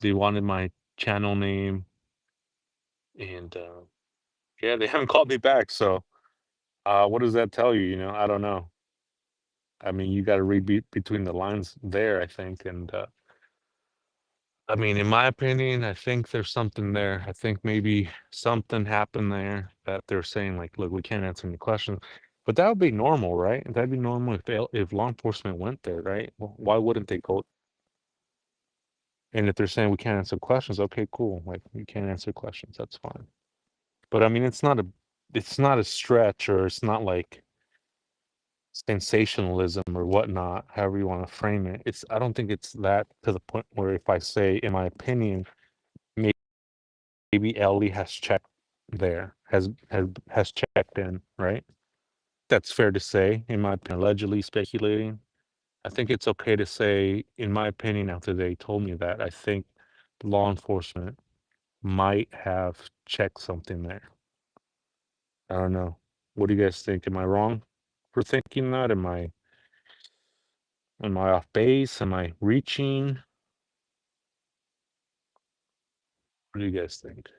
They wanted my channel name, and yeah, they haven't called me back. So what does that tell you? I don't know. I mean, you got to read between the lines there, I think, and I mean, in my opinion, I think there's something there. I think maybe something happened there that they're saying like, look, we can't answer any questions. But that would be normal, right? That'd be normal if law enforcement went there, right? Well, why wouldn't they go? And if they're saying we can't answer questions, okay, cool. Like you can't answer questions, that's fine. But I mean, it's not a stretch, or it's not like sensationalism or whatnot, however you want to frame it. I don't think it's that to the point where if I say, in my opinion, maybe Ellie has checked there, has checked in, right? That's fair to say, in my opinion, allegedly speculating. I think it's okay to say, in my opinion, after they told me that, I think law enforcement might have checked something there. I don't know. What do you guys think? Am I wrong for thinking that? Am I off base? Am I reaching? What do you guys think?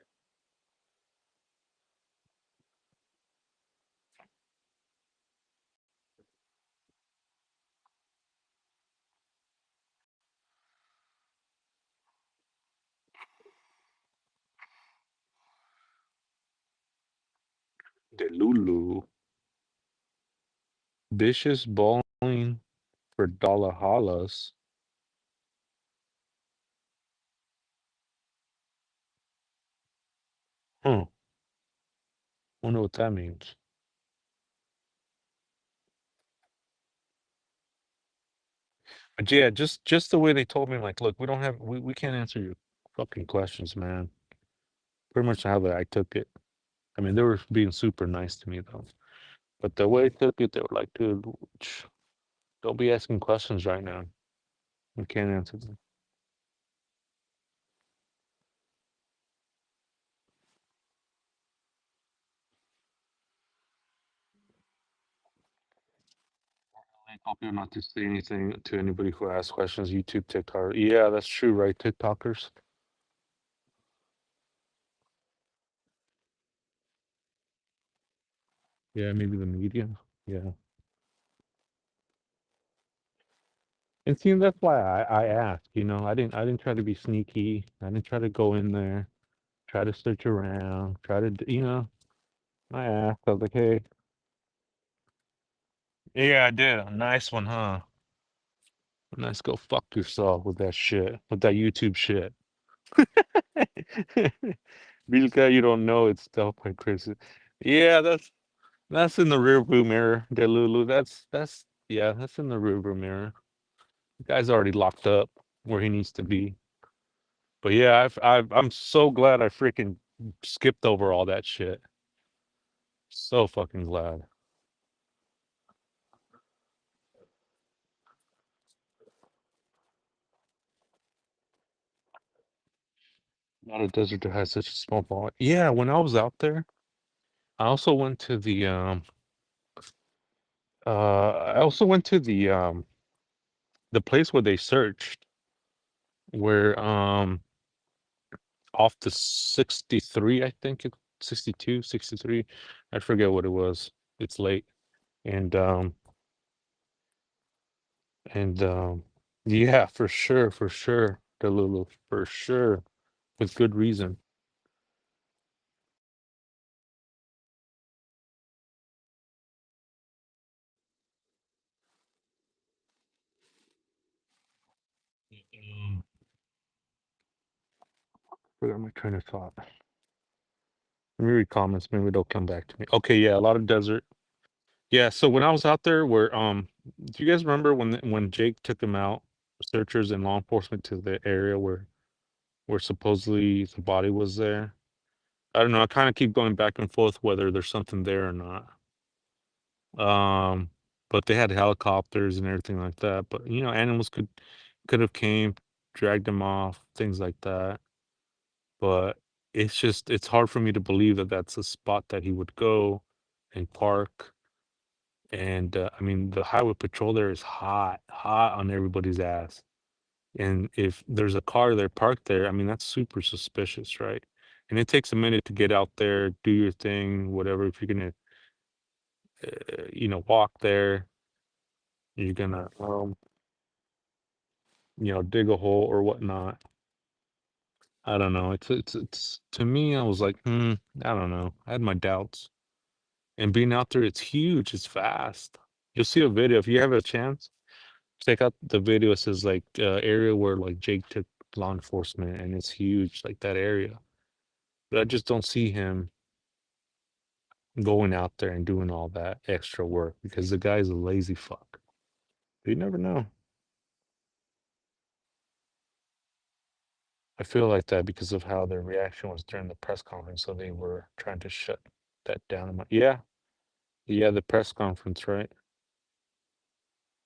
Delulu. Vicious bowling for dollar hollers. Huh. Wonder what that means. But yeah, just the way they told me, like, look, we can't answer your fucking questions, man. Pretty much how that I took it. I mean, they were being super nice to me though. But the way I took it, they were like, dude, don't be asking questions right now. We can't answer them. I hope you're not to say anything to anybody who asks questions. YouTube, TikTok. Yeah, that's true, right? TikTokers. Yeah, maybe the media. Yeah. And see, that's why I asked, I didn't try to be sneaky. I didn't try to go in there, try to search around, I asked, I was like, hey. Yeah, I did. A nice one, huh? Nice, go fuck yourself with that shit, with that YouTube shit. Because you don't know it's Stealth by Chris. Yeah, that's in the rearview mirror, Delulu. Yeah, that's in the rearview mirror. The guy's already locked up where he needs to be. But yeah, I'm so glad I freaking skipped over all that shit. So fucking glad. Not a desert that has such a small volume. Yeah, when I was out there, I also went to I also went to the place where they searched, where off the 63, I think it 62, 63. I forget what it was. It's late. And and yeah, for sure, Delulu, for sure, with good reason. Mm. Forgot my train of thought. Let me read comments. Maybe they'll come back to me. Okay, yeah, a lot of desert. Yeah, so when I was out there, where do you guys remember when Jake took him out, searchers and law enforcement to the area where supposedly the body was there? I don't know. I kind of keep going back and forth whether there's something there or not. Um, but they had helicopters and everything like that. But animals could have came, dragged him off, things like that. But it's hard for me to believe that that's a spot that he would go and park. And I mean, the highway patrol there is hot, hot on everybody's ass. And if there's a car there parked there, I mean, that's super suspicious, right? And it takes a minute to get out there, do your thing, whatever. If you're gonna, walk there, you're gonna, dig a hole or whatnot. I don't know. It's to me, I was like, I don't know. I had my doubts. And being out there, it's huge. It's vast. You'll see a video if you have a chance. Check out the video. It says like area where like Jake took law enforcement, and it's huge, like that area. But I just don't see him going out there and doing all that extra work because the guy's a lazy fuck. You never know. I feel like that because of how their reaction was during the press conference. So they were trying to shut that down. Yeah, yeah, the press conference, right?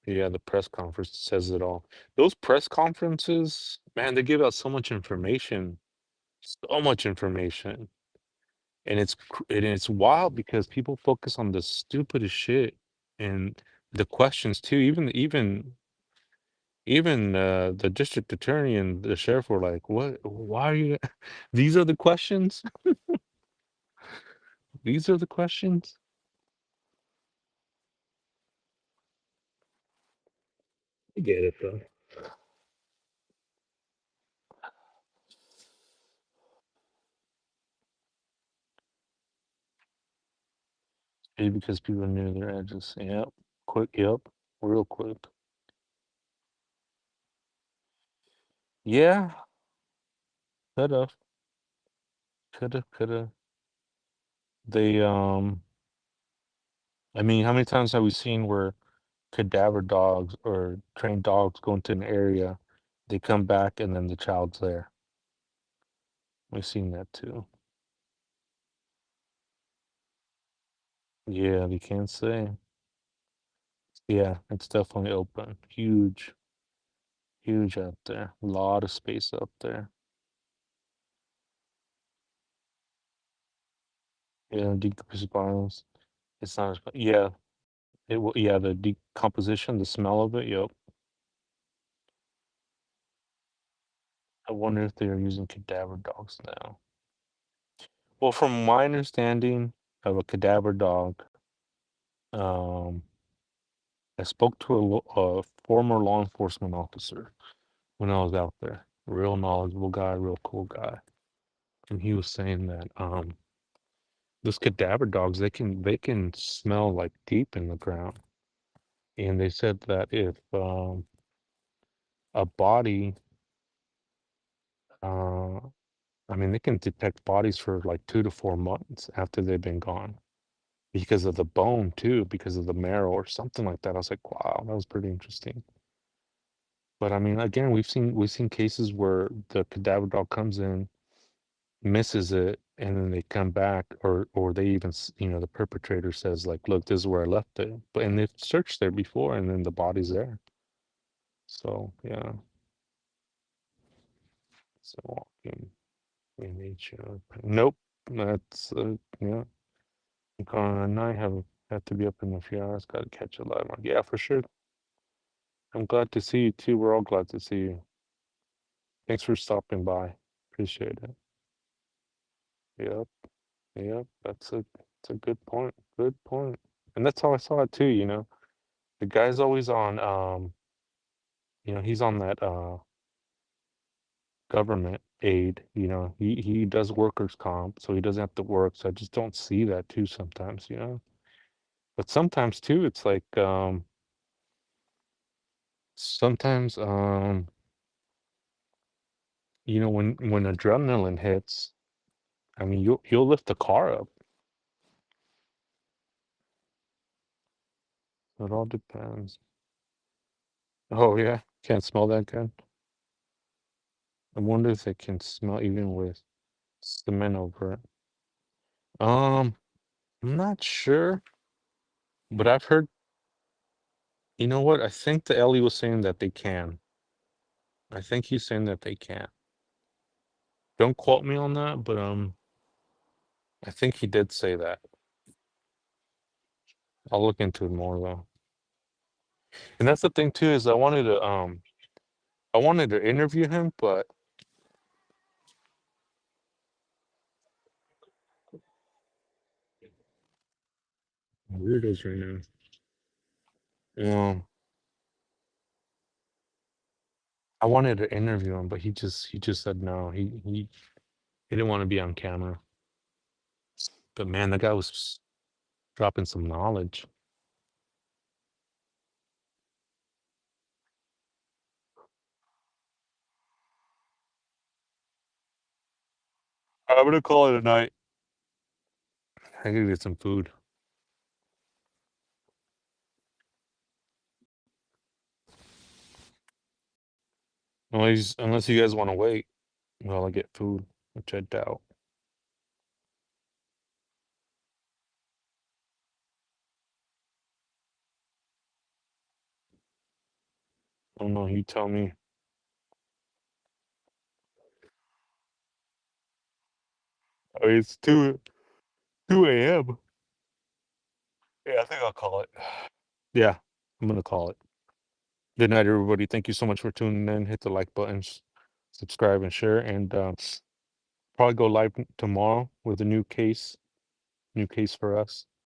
Yeah, the press conference says it all. Those press conferences, man, they give out so much information, and it's wild because people focus on the stupidest shit and the questions too. Even the district attorney and the sheriff were like, "What? Why are you? These are the questions. These are the questions." I get it though. Maybe because people knew their edges. Yep. Quick. Yep. Real quick. Yeah. Could have. Could have. Could have. They. I mean, how many times have we seen where cadaver dogs or trained dogs go into an area, they come back, and then the child's there? We've seen that too. Yeah, they can't say. Yeah, it's definitely open. Huge, huge out there. A lot of space up there. Yeah, decomposed biomes. It's not as, yeah, it will, yeah, the decomposition, the smell of it, yep. I wonder if they're using cadaver dogs now. Well, from my understanding of a cadaver dog, um, I spoke to a former law enforcement officer when I was out there. Real knowledgeable guy, real cool guy. And he was saying that those cadaver dogs, they can smell like deep in the ground. And they said that if a body, uh, I mean, they can detect bodies for like 2 to 4 months after they've been gone because of the bone too, because of the marrow or something like that. I was like, wow, that was pretty interesting. But I mean, again, we've seen cases where the cadaver dog comes in, misses it, and then they come back, or they even the perpetrator says like, look, this is where I left it, but and they've searched there before, and then the body's there. So yeah, so walking. NHL. Nope. That's yeah. Connor and I have to be up in a few hours. Got to catch a live one. Yeah, for sure. I'm glad to see you too. We're all glad to see you. Thanks for stopping by. Appreciate it. Yep. Yep. That's a good point. Good point. And that's how I saw it too, you know. The guy's always on he's on that government aid, you know. He does workers' comp, so he doesn't have to work. So I just don't see that too sometimes, you know. But sometimes too, it's like sometimes you know, when adrenaline hits, I mean you'll lift the car up. It all depends. Oh yeah, can't smell that good. I wonder if they can smell even with cement over it. Um, I'm not sure, but I've heard, you know what? I think the Ellie was saying that they can. I think he's saying that they can. Don't quote me on that, but I think he did say that. I'll look into it more though. And that's the thing too, is I wanted to interview him, but weirdos right now. I wanted to interview him, but he just said no. He didn't want to be on camera. But man, the guy was dropping some knowledge. I'm gonna call it a night. I gotta get some food. Unless you guys want to wait while I get food, which I doubt. I don't know. You tell me. I mean, it's two a.m. Yeah, I think I'll call it. Yeah, I'm gonna call it. Good night, everybody. Thank you so much for tuning in. Hit the like buttons, subscribe, and share. And probably go live tomorrow with a new case for us.